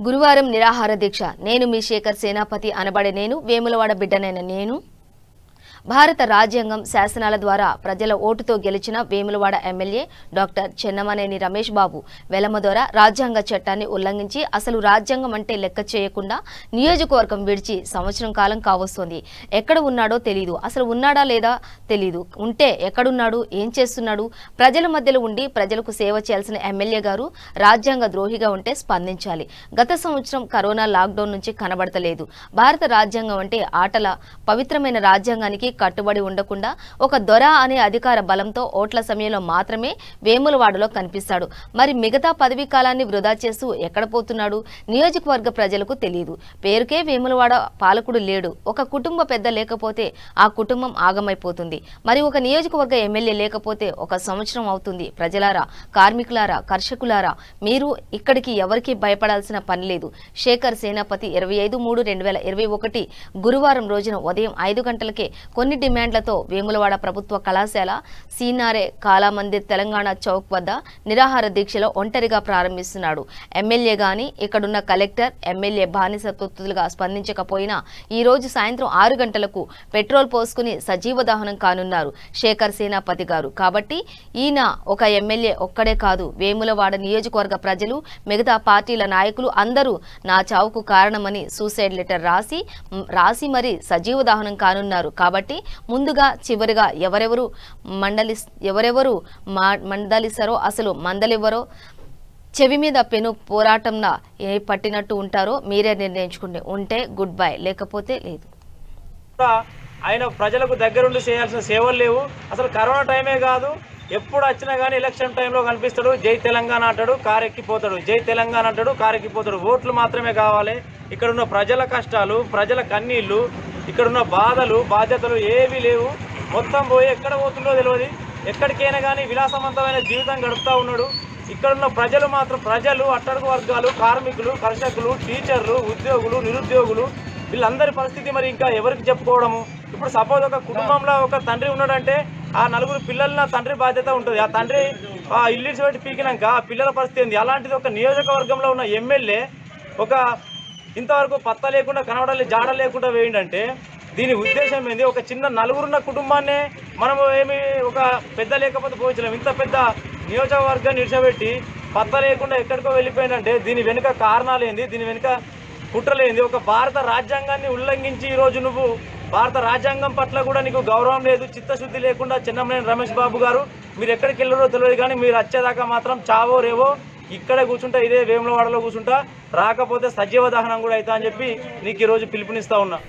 గురువారం నిరాహార దీక్ష. నేను మీ శేఖర్ సేనాపతి అనబడే నేను వేములవాడ బిడ్డనైన నేను భారత రాజ్యాంగం శాసనాల ద్వారా ప్రజల ఓటుతో గెలిచిన వేములవాడ ఎమ్మెల్యే డాక్టర్ చెన్నమనేని రమేష్ బాబు వెలమదొర రాజ్యాంగ చట్టాన్ని ఉల్లంఘించి అసలు రాజ్యాంగం అంటే లెక్క చేయకుండా నియోజకవర్గం విడిచి సంవత్సరం కాలం కావస్తోంది. ఎక్కడ ఉన్నాడో తెలీదు, అసలు ఉన్నాడా లేదా తెలీదు. ఉంటే ఎక్కడున్నాడు, ఏం చేస్తున్నాడు? ప్రజల మధ్యలో ఉండి ప్రజలకు సేవ చేయాల్సిన ఎమ్మెల్యే గారు రాజ్యాంగ ద్రోహిగా ఉంటే స్పందించాలి. గత సంవత్సరం కరోనా లాక్డౌన్ నుంచి కనబడతలేదు. భారత రాజ్యాంగం అంటే ఆటల పవిత్రమైన రాజ్యాంగానికి కట్టుబడి ఉండకుండా ఒక దొర అనే అధికార బలంతో ఓట్ల సమయంలో మాత్రమే వేములవాడలో కనిపిస్తాడు. మరి మిగతా పదవీ కాలాన్ని వృధా చేస్తూ ఎక్కడ పోతున్నాడు? నియోజకవర్గ ప్రజలకు తెలియదు. పేరుకే వేములవాడ పాలకుడు లేడు. ఒక కుటుంబ పెద్ద లేకపోతే ఆ కుటుంబం ఆగమైపోతుంది. మరి ఒక నియోజకవర్గ ఎమ్మెల్యే లేకపోతే ఒక సంవత్సరం అవుతుంది. ప్రజలారా, కార్మికులారా, కర్షకులారా, మీరు ఇక్కడికి ఎవరికి భయపడాల్సిన పని లేదు. శేఖర్ సేనాపతి 25/3/2021 గురువారం రోజున ఉదయం 5 గంటలకే కొన్ని డిమాండ్లతో వేములవాడ ప్రభుత్వ కళాశాల సీనారే కాలామందిర్ తెలంగాణ చౌక్ వద్ద నిరాహార దీక్షలో ఒంటరిగా ప్రారంభిస్తున్నాడు. ఎమ్మెల్యే గాని ఇక్కడున్న కలెక్టర్ ఎమ్మెల్యే బానిసత్తులుగా స్పందించకపోయినా ఈ రోజు సాయంత్రం 6 గంటలకు పెట్రోల్ పోసుకుని సజీవ దహనం కానున్నారు శేఖర్ సేనాపతి గారు. కాబట్టి ఈయన ఒక ఎమ్మెల్యే ఒక్కడే కాదు, వేములవాడ నియోజకవర్గ ప్రజలు, మిగతా పార్టీల నాయకులు అందరూ నా చావుకు కారణమని సూసైడ్ లెటర్ రాసి మరి సజీవ దహనం కానున్నారు. కాబట్టి ముందుగా చివరిగా ఎవరెవరు మందలిస్తారో, అసలు మందలివ్వరో, చెవి మీద పెను పోరాటంలా పట్టినట్టు ఉంటారో మీరే నిర్ణయించుకోండి. ఉంటే గుడ్ బై, లేకపోతే లేదు. ఆయన ప్రజలకు దగ్గరుండి చేయాల్సిన సేవలు లేవు. అసలు కరోనా టైమే కాదు, ఎప్పుడు వచ్చినా కానీ ఎలక్షన్ టైంలో కనిపిస్తాడు. జై తెలంగాణ అంటాడు, కారెక్కిపోతాడు. జై తెలంగాణ అంటాడు, కారెక్కిపోతాడు. ఓట్లు మాత్రమే కావాలి. ఇక్కడున్న ప్రజల కష్టాలు, ప్రజల కన్నీళ్లు, ఇక్కడున్న బాధలు, బాధ్యతలు ఏవీ లేవు. మొత్తం పోయి ఎక్కడ పోతుందో తెలియదు. ఎక్కడికైనా కానీ విలాసవంతమైన జీవితం గడుపుతూ ఉన్నాడు. ఇక్కడున్న ప్రజలు మాత్రం అట్టడుగు వర్గాలు, కార్మికులు, కర్షకులు, టీచర్లు, ఉద్యోగులు, నిరుద్యోగులు, వీళ్ళందరి పరిస్థితి మరి ఇంకా ఎవరికి చెప్పుకోవడము? ఇప్పుడు సపోజ్ ఒక కుటుంబంలో ఒక తండ్రి ఉన్నాడంటే ఆ 4 పిల్లల తండ్రి బాధ్యత ఉంటుంది. ఆ తండ్రి ఇల్లు పెట్టి పీకినాక ఆ పిల్లల పరిస్థితి ఏంది? అలాంటిది ఒక నియోజకవర్గంలో ఉన్న ఎమ్మెల్యే ఒక ఇంతవరకు పత్త లేకుండా, కనబడాలి జాడ లేకుండా వేయండంటే దీని ఉద్దేశం ఏంది? ఒక చిన్న 4 కుటుంబాన్నే మనము ఒక పెద్ద లేకపోతే పోయించలేము. ఇంత పెద్ద నియోజకవర్గాన్ని నిడిచబెట్టి పత్త లేకుండా ఎక్కడికో వెళ్ళిపోయిందంటే దీని వెనుక కారణాలు ఏంది? దీని వెనుక కుట్రలేంది? ఒక భారత రాజ్యాంగాన్ని ఉల్లంఘించి ఈరోజు నువ్వు భారత రాజ్యాంగం పట్ల కూడా నీకు గౌరవం లేదు, చిత్తశుద్ధి లేకుండా చెన్నమనేని రమేష్ బాబు గారు మీరు ఎక్కడికి వెళ్ళారో తెలియదు, కానీ మీరు వచ్చేదాకా మాత్రం చావో రేవో ఇక్కడే కూర్చుంటా, ఇదే వేములవాడలో కూర్చుంటా, రాకపోతే సజీవ దహనం కూడా అవుతా అని చెప్పి నీకు ఈరోజు పిలుపునిస్తా ఉన్నా.